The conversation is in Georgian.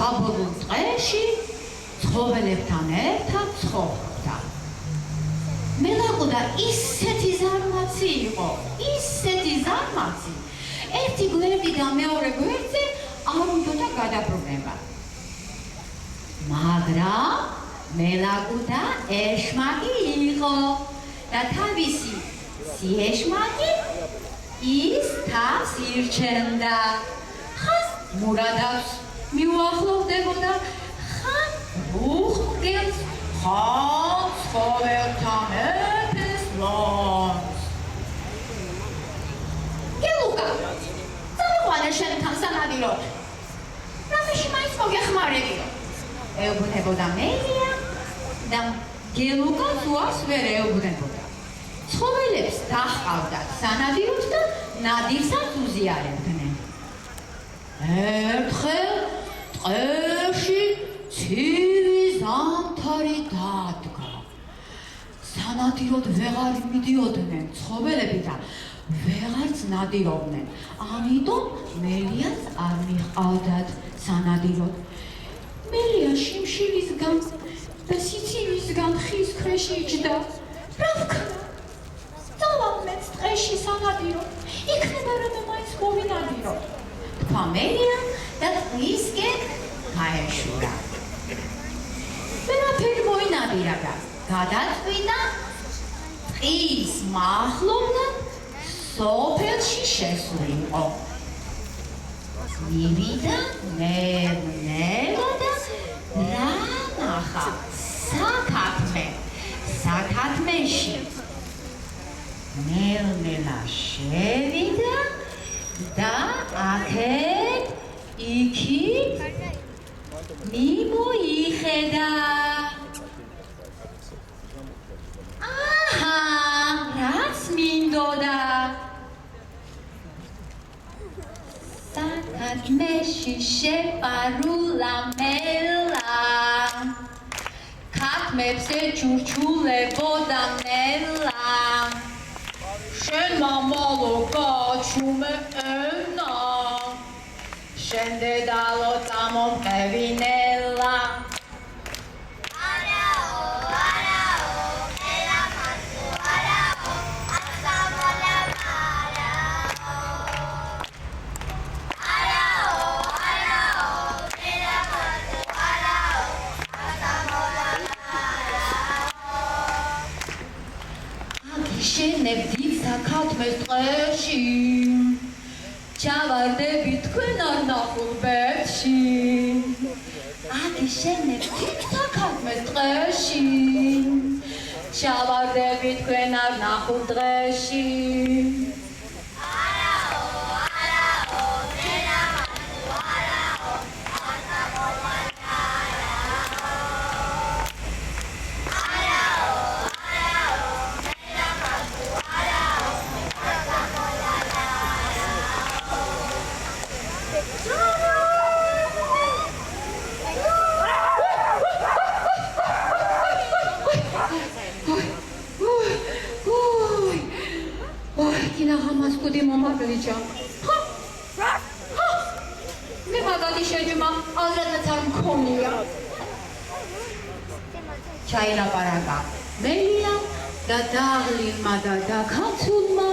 საბოლოო დღეში ცხოველებთან ერთად ცხოვრობდა. მელაკუდა ისეთი ზარმაცი იყო, ისეთი ზარმაცი. ერთი გვერდიდან მეორე გვერდზე არ უნდოდა გადაბრუნება. მაგრამ მელაკუდა ეშმაკი იყო და თავისი სიეშმაკი ის თავს ირჩენდა. ხან მურადავს მიუახლოვდებოდა, ხან რუხმგელს, ხან ცხოველთან მეფეს ლომს. გელუკა, წავიყვანე შენთან სანადიროდ. რამეში მაინც მოგეხმარებიო. ეუბნებოდა მელია და გელუკას უარს ვერ ეუბნებოდა. ცხოველებს დაჰყავდათ სანადიროდ და ნადირსაც უზიარებდნენ. ერთხელ ტყეში ცივი ზამთარი დადგა. სანადიროდ ვეღარ მიდიოდნენ ცხოველები და ვეღარც ნადირობდნენ. ამიტომ მელიას არ მიჰყავდათ სანადიროდ. მელია შიმშილისგან და სიცივისგან ხის ქვეშ იჯდა. რა ვქნა? დავამეც ტყეში სანადიროდ. იქნება რომ მაინც მოვინადიროთ. თქვა მელია და ტყისკენ გაეშურა. ვერაფერი მოინადირა და გადაწყვიტა ტყის მახლობლად სოფელში შესულიყო. მივიდა ნელ-ნელა და რა ნახა საქათმეში. ნელ-ნელა შევიდა და აქეთ იქით მიმოიხედა. აჰა, რაც მინდოდა. საქათმეში შეპარულა მელა. ქათმებს ეჩურჩულებოდა ნელა. შენ მამალო გაჩუმე ენა. შენ დედალო წამომყევი ნელა. შენებდით საქათმეს ტყეში, ჩავარდები თქვენ არ ნახულ ბედში. შენებდით საქათმეს ტყეში, ჩავარდები თქვენ არ ნახულ დღეში. კუდი მომაკლიჭა. მე მაგალი შეჯმა ალრადაც არ მქონია. ჩაილაპარაკა მელია და დაღლილმა და დაქაცულმა